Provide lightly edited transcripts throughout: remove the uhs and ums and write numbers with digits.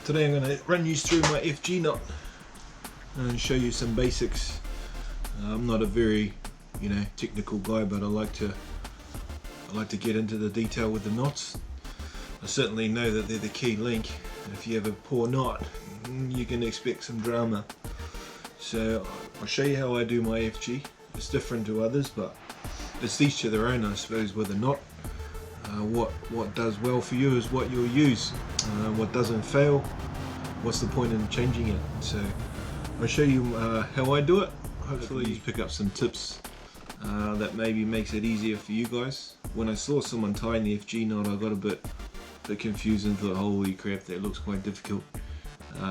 Today I'm going to run you through my FG knot and show you some basics. I'm not a very technical guy, but I like to get into the detail with the knots. I certainly know that they're the key link. If you have a poor knot, you can expect some drama. So I'll show you how I do my FG. It's different to others, but it's each to their own, I suppose, with a knot. What does well for you is what you'll use. What doesn't fail, what's the point in changing it? So I'll show you how I do it. Hopefully you pick up some tips that maybe makes it easier for you guys. When I saw someone tying the FG knot, I got a bit confused and thought, holy crap, that looks quite difficult.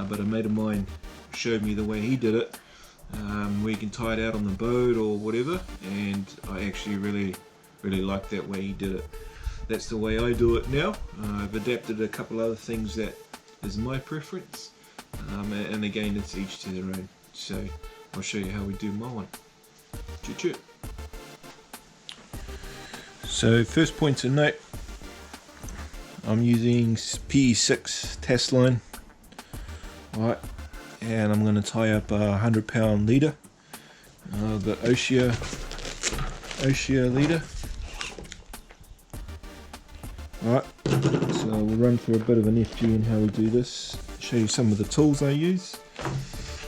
But a mate of mine showed me the way he did it, where you can tie it out on the boat or whatever, and I actually really like that way he did it. That's the way I do it now. I've adapted a couple other things that is my preference, and again, it's each to their own. So I'll show you how we do my one. Choo-choo. So first point to note, I'm using PE6 test line, right, and I'm going to tie up a 100-pound leader, the Oshia leader. Alright, so we'll run through a bit of an FG and how we do this, show you some of the tools I use.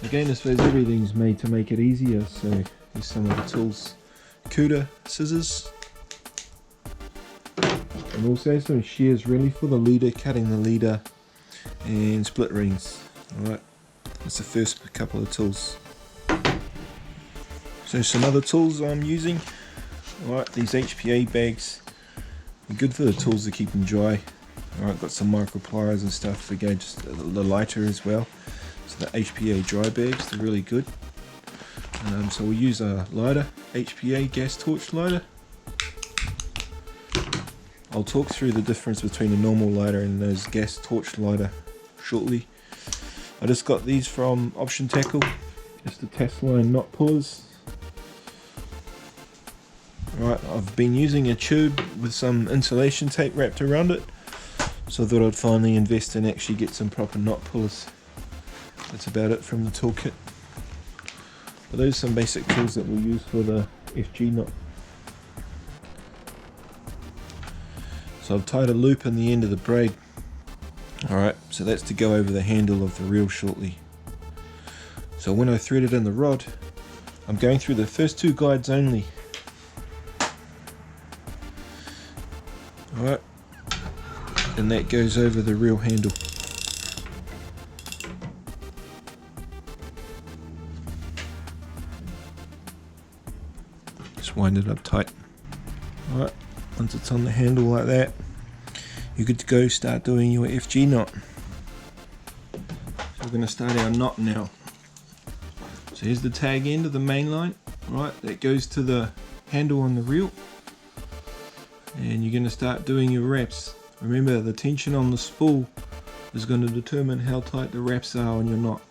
Again, I suppose everything's made to make it easier, so here's some of the tools. Cutter, scissors, and also some shears really for the leader, cutting the leader, and split rings. Alright, that's the first couple of tools. So some other tools I'm using, alright, these HPA bags. Good for the tools to keep them dry. Alright, got some micro pliers and stuff. Again, just the lighter as well. So the HPA dry bags, they're really good. So we'll use a lighter, HPA gas torch lighter. I'll talk through the difference between a normal lighter and those gas torch lighter shortly. I just got these from Option Tackle, just the test line knot pullers. Right, I've been using a tube with some insulation tape wrapped around it, so I thought I'd finally invest and actually get some proper knot pullers. That's about it from the toolkit. But those are some basic tools that we'll use for the FG knot. So I've tied a loop in the end of the braid. Alright, so that's to go over the handle of the reel shortly. So when I thread it in the rod, I'm going through the first two guides only. Alright, and that goes over the reel handle. Just wind it up tight. Alright, once it's on the handle like that, you're good to go, start doing your FG knot. So we're going to start our knot now. So here's the tag end of the main line, right, that goes to the handle on the reel. And you're going to start doing your wraps. Remember, the tension on the spool is going to determine how tight the wraps are on your knot.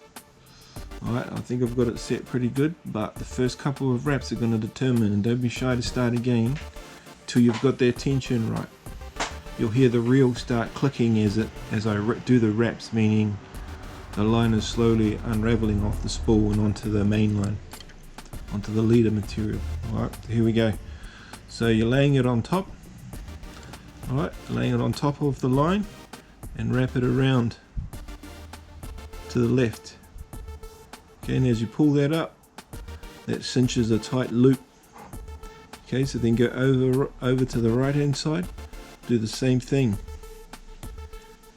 Alright, I think I've got it set pretty good, but the first couple of wraps are going to determine, and don't be shy to start again till you've got that tension right. You'll hear the reel start clicking as I do the wraps, meaning the line is slowly unraveling off the spool and onto the main line, onto the leader material. Alright, here we go. So you're laying it on top. Alright, laying it on top of the line and wrap it around to the left. Okay, and as you pull that up, that cinches a tight loop. Okay, so then go over to the right hand side, do the same thing.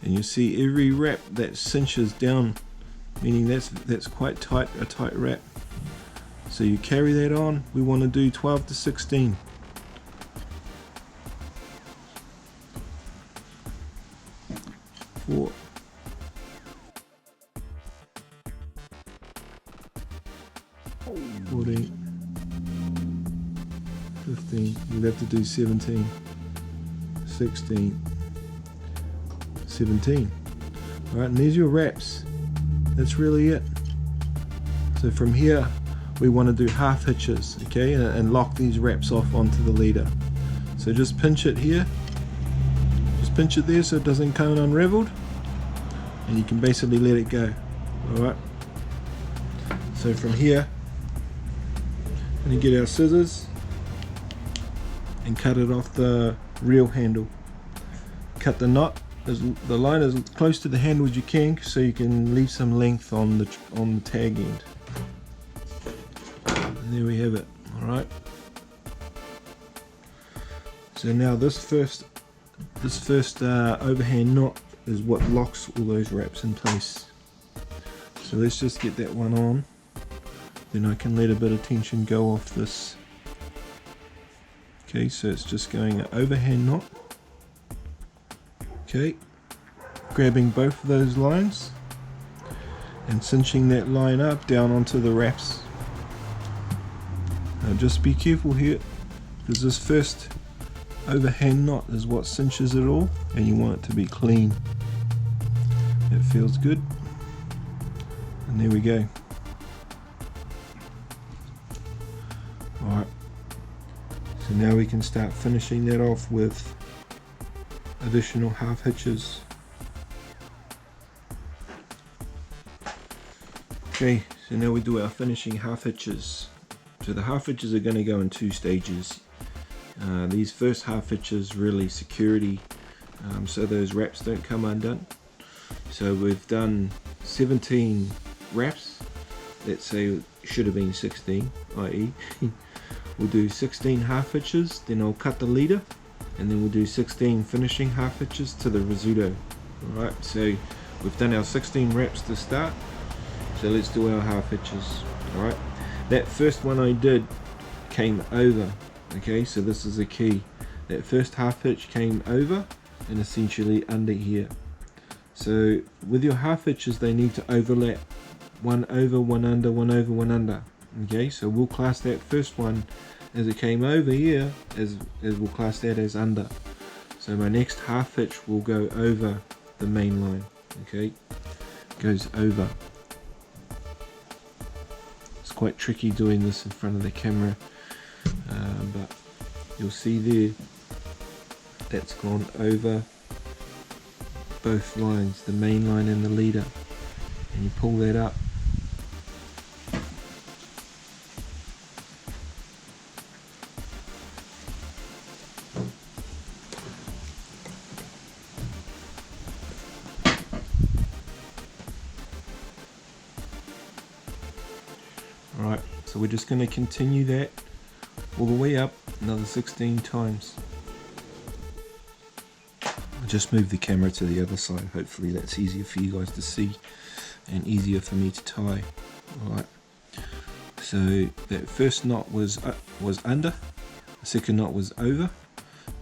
And you'll see every wrap that cinches down, meaning that's quite tight, a tight wrap. So you carry that on. We want to do 12 to 16. Four, 14, 15, you'll have to do 17, 16, 17. Alright, and there's your wraps. That's really it. So from here we want to do half hitches, okay, and lock these wraps off onto the leader. So just pinch it here, just pinch it there so it doesn't come unraveled. and you can basically let it go. Alright, so from here we're going to get our scissors and cut it off the reel handle. Cut the knot, the line as close to the handle as you can, so you can leave some length on the tag end. And there we have it. Alright, so now this first overhand knot is what locks all those wraps in place. So let's just get that one on, then I can let a bit of tension go off this. Okay, so it's just going an overhand knot. Okay, grabbing both of those lines and cinching that line up down onto the wraps. Now just be careful here, because this first overhand knot is what cinches it all, and you want it to be clean. It feels good, and there we go. Alright, so now we can start finishing that off with additional half hitches. Okay, so now we do our finishing half hitches. So the half hitches are going to go in 2 stages. These first half hitches really security, so those wraps don't come undone. So we've done 17 wraps. Let's say should have been 16, i.e. we'll do 16 half hitches, then I'll cut the leader, and then we'll do 16 finishing half hitches to the risotto. Alright, so we've done our 16 wraps to start, so let's do our half hitches. Alright, that first one I did came over. Okay, so this is a key. That first half hitch came over and essentially under here. So with your half hitches, they need to overlap. One over, one under, one over, one under. Okay, so we'll class that first one as it came over here, as we'll class that as under. So my next half hitch will go over the main line. Okay, goes over. It's quite tricky doing this in front of the camera, but you'll see there that's gone over both lines, the main line and the leader, and you pull that up. Alright, so we're just going to continue that all the way up another 16 times. I'll just move the camera to the other side, hopefully that's easier for you guys to see and easier for me to tie. Alright, so that first knot was under, the second knot was over,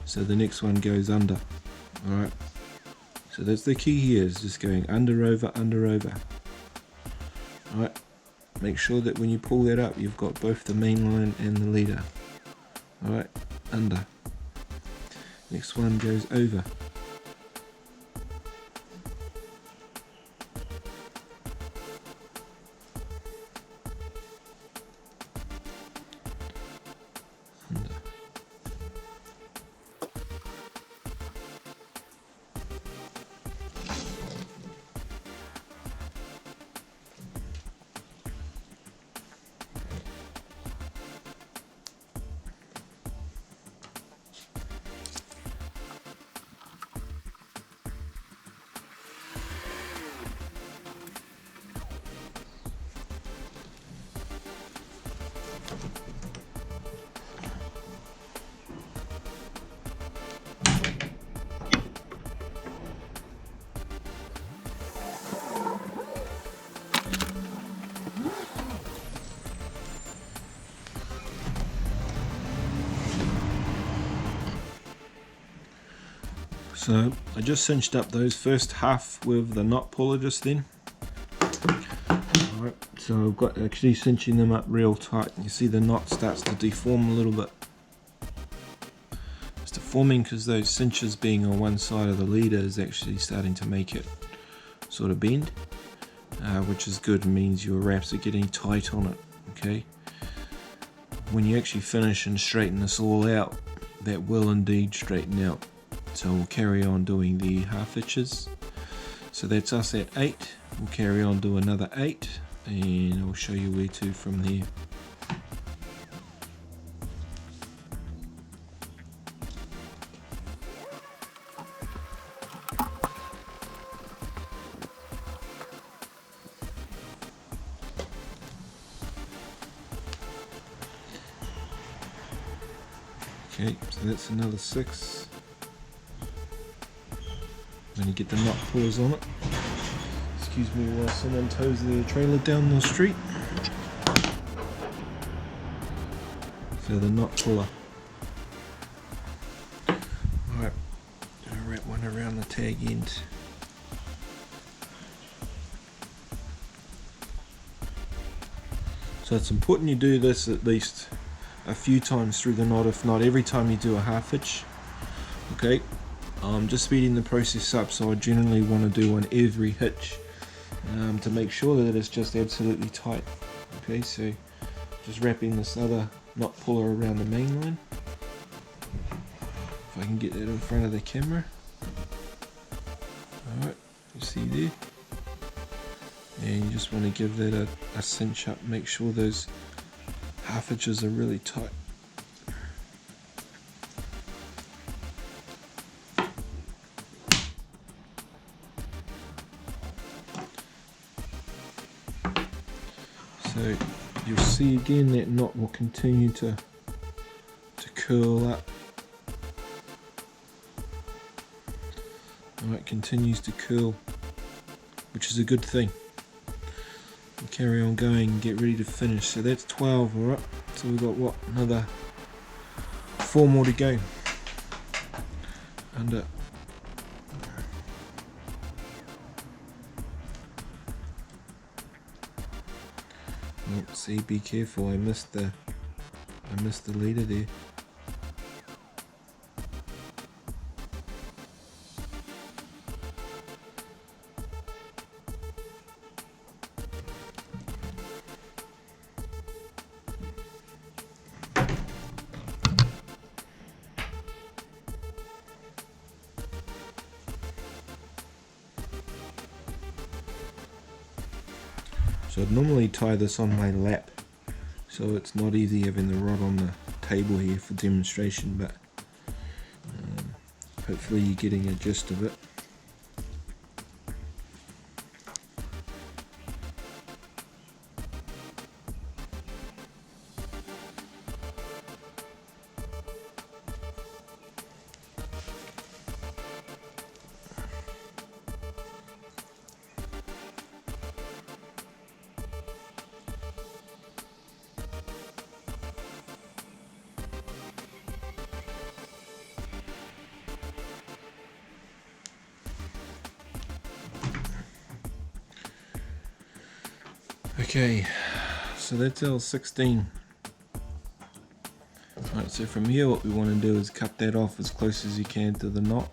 so the next one goes under. Alright, so that's the key here, is just going under, over, under, over. Alright, make sure that when you pull that up you've got both the main line and the leader. Alright, under. Next one goes over. Under. So I just cinched up those first half with the knot puller just then. Alright, so I've got actually cinching them up real tight. You see the knot starts to deform a little bit. It's deforming because those cinches being on one side of the leader is actually starting to make it sort of bend, which is good, means your wraps are getting tight on it. Okay, when you actually finish and straighten this all out, that will indeed straighten out. So we'll carry on doing the half hitches. So that's us at 8. We'll carry on to another 8 and I'll show you where to from there. Okay, so that's another 6. I'm going to get the knot pullers on it. Excuse me while someone tows their trailer down the street. So the knot puller. Alright, I'll wrap one around the tag end. So it's important you do this at least a few times through the knot, if not every time you do a half hitch. Okay, I'm just speeding the process up, so I generally want to do on every hitch to make sure that it's just absolutely tight. Okay, so just wrapping this other knot puller around the main line. If I can get that in front of the camera. Alright, you see there? And you just want to give that a cinch up, make sure those half hitches are really tight. So you'll see again that knot will continue to curl up. It continues to curl, which is a good thing. We'll carry on going and get ready to finish. So that's 12, alright. So we've got what? Another 4 more to go. Under. Oh, see, be careful, I missed the leader there. So I'd normally tie this on my lap, so it's not easy having the rod on the table here for demonstration, but hopefully you're getting a gist of it. Okay, so that's L16. Alright, so from here what we want to do is cut that off as close as you can to the knot.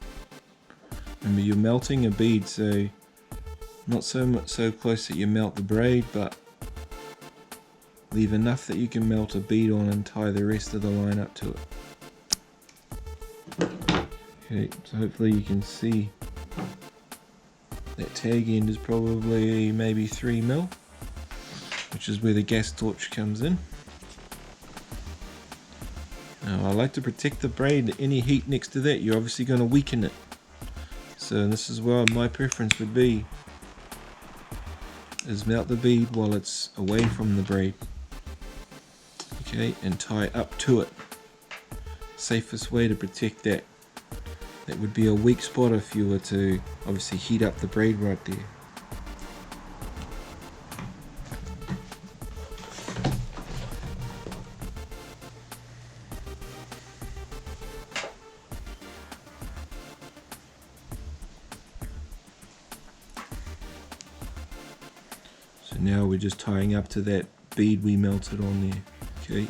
Remember, you're melting a bead, so not so close that you melt the braid, but leave enough that you can melt a bead on and tie the rest of the line up to it. Okay, so hopefully you can see that tag end is probably maybe 3 mil. Which is where the gas torch comes in. Now I like to protect the braid. Any heat next to that, you're obviously going to weaken it. So this is where my preference would be, is melt the bead while it's away from the braid. Okay, and tie up to it. Safest way to protect that. That would be a weak spot if you were to obviously heat up the braid right there. So now we're just tying up to that bead we melted on there. Okay,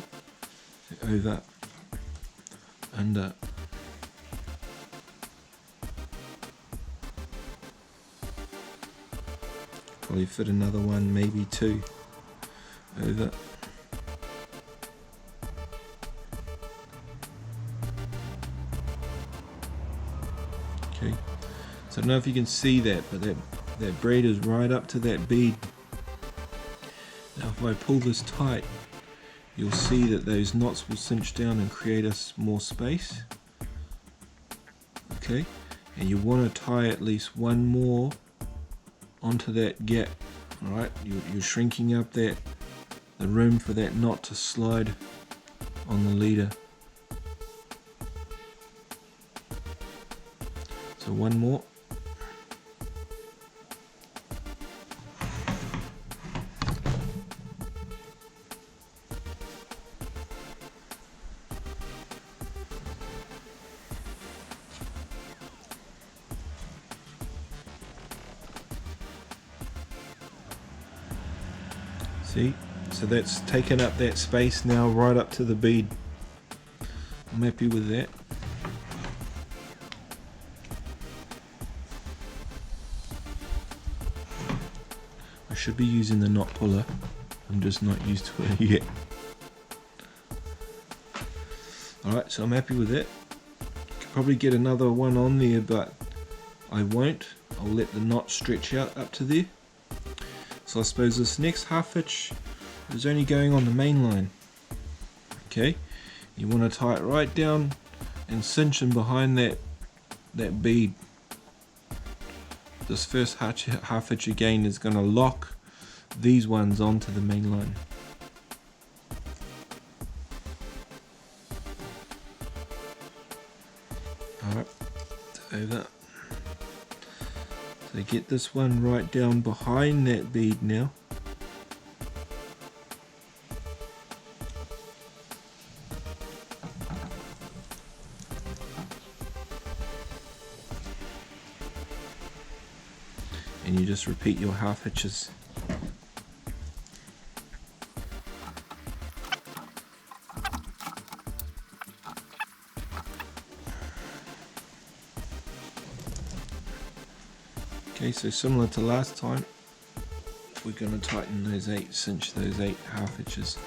so over, under, probably fit another one, maybe 2, over, okay. So I don't know if you can see that, but that that braid is right up to that bead. Now if I pull this tight, you'll see that those knots will cinch down and create us more space. Okay, and you want to tie at least one more onto that gap. Alright, you're shrinking up the room for that knot to slide on the leader. So one more. See, so that's taken up that space now right up to the bead. I'm happy with that. I should be using the knot puller, I'm just not used to it yet. Alright, so I'm happy with that. Could probably get another one on there, but I won't. I'll let the knot stretch out up to there. So I suppose this next half hitch is only going on the main line. Okay, you want to tie it right down and cinch in behind that bead. This first half hitch again is going to lock these ones onto the main line. Alright, over. So get this one right down behind that bead now. And you just repeat your half hitches. Okay, so similar to last time, we're going to tighten those 8, cinch those 8 half hitches.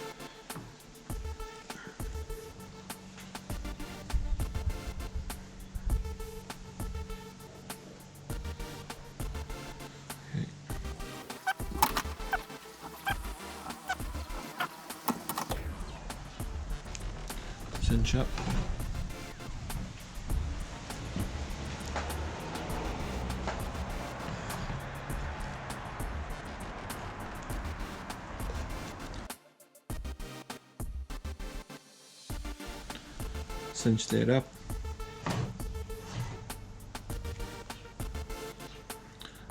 Okay. Cinch up. Cinch that up.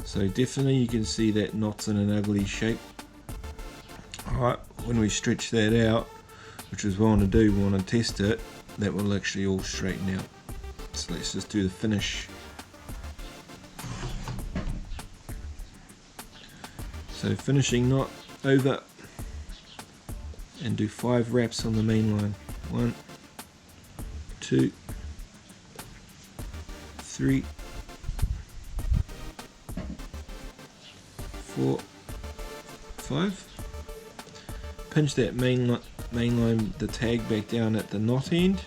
So definitely you can see that knot's in an ugly shape. Alright, when we stretch that out, which is what we want to do, we want to test it, that will actually all straighten out. So let's just do the finish. So finishing knot over, and do 5 wraps on the main line. 1, 2, 3, 4, 5. Pinch that main line, the tag back down at the knot end.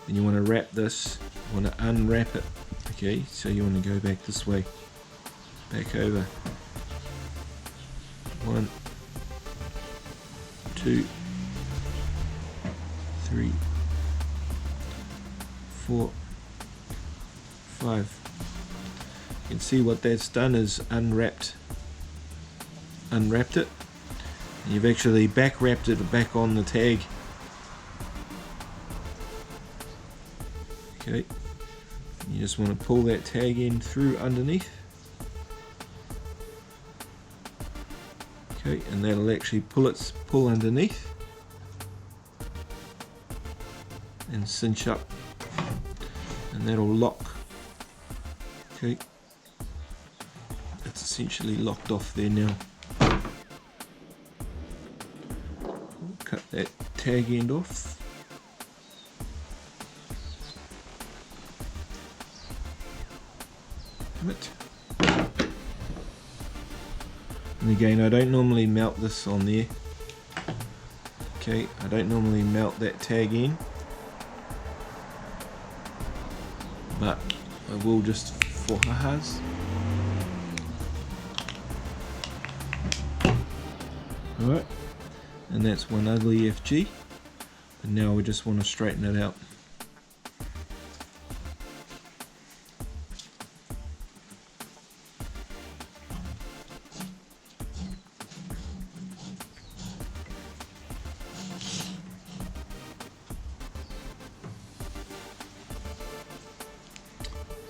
Then you want to wrap this, you want to unwrap it. Okay, so you want to go back this way, back over. 1, 2, 3, 4, 5. You can see what that's done is unwrapped it, and you've actually back wrapped it back on the tag. Okay, you just want to pull that tag in through underneath. Okay, and that'll actually pull underneath and cinch up, and that'll lock. Okay, it's essentially locked off there now. Cut that tag end off. And again, I don't normally melt this on there. Okay, I don't normally melt that tag in, but I will just for ha-has. Alright, and that's one ugly FG, and now we just want to straighten it out.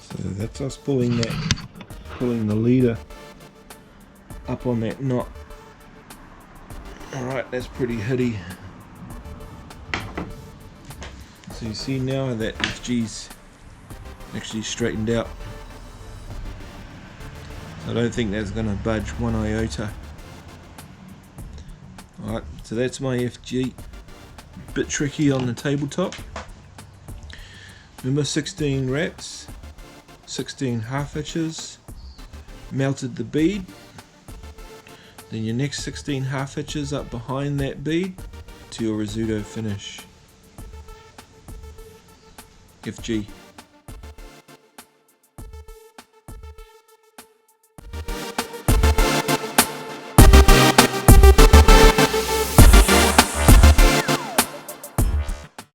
So that's us pulling the leader up on that knot. Alright, that's pretty hitty. So you see now that FG's actually straightened out. So I don't think that's going to budge one iota. Alright, so that's my FG. Bit tricky on the tabletop. Remember 16 wraps, 16 half hitches, melted the bead. Then your next 16 half hitches up behind that bead to your risotto finish. FG.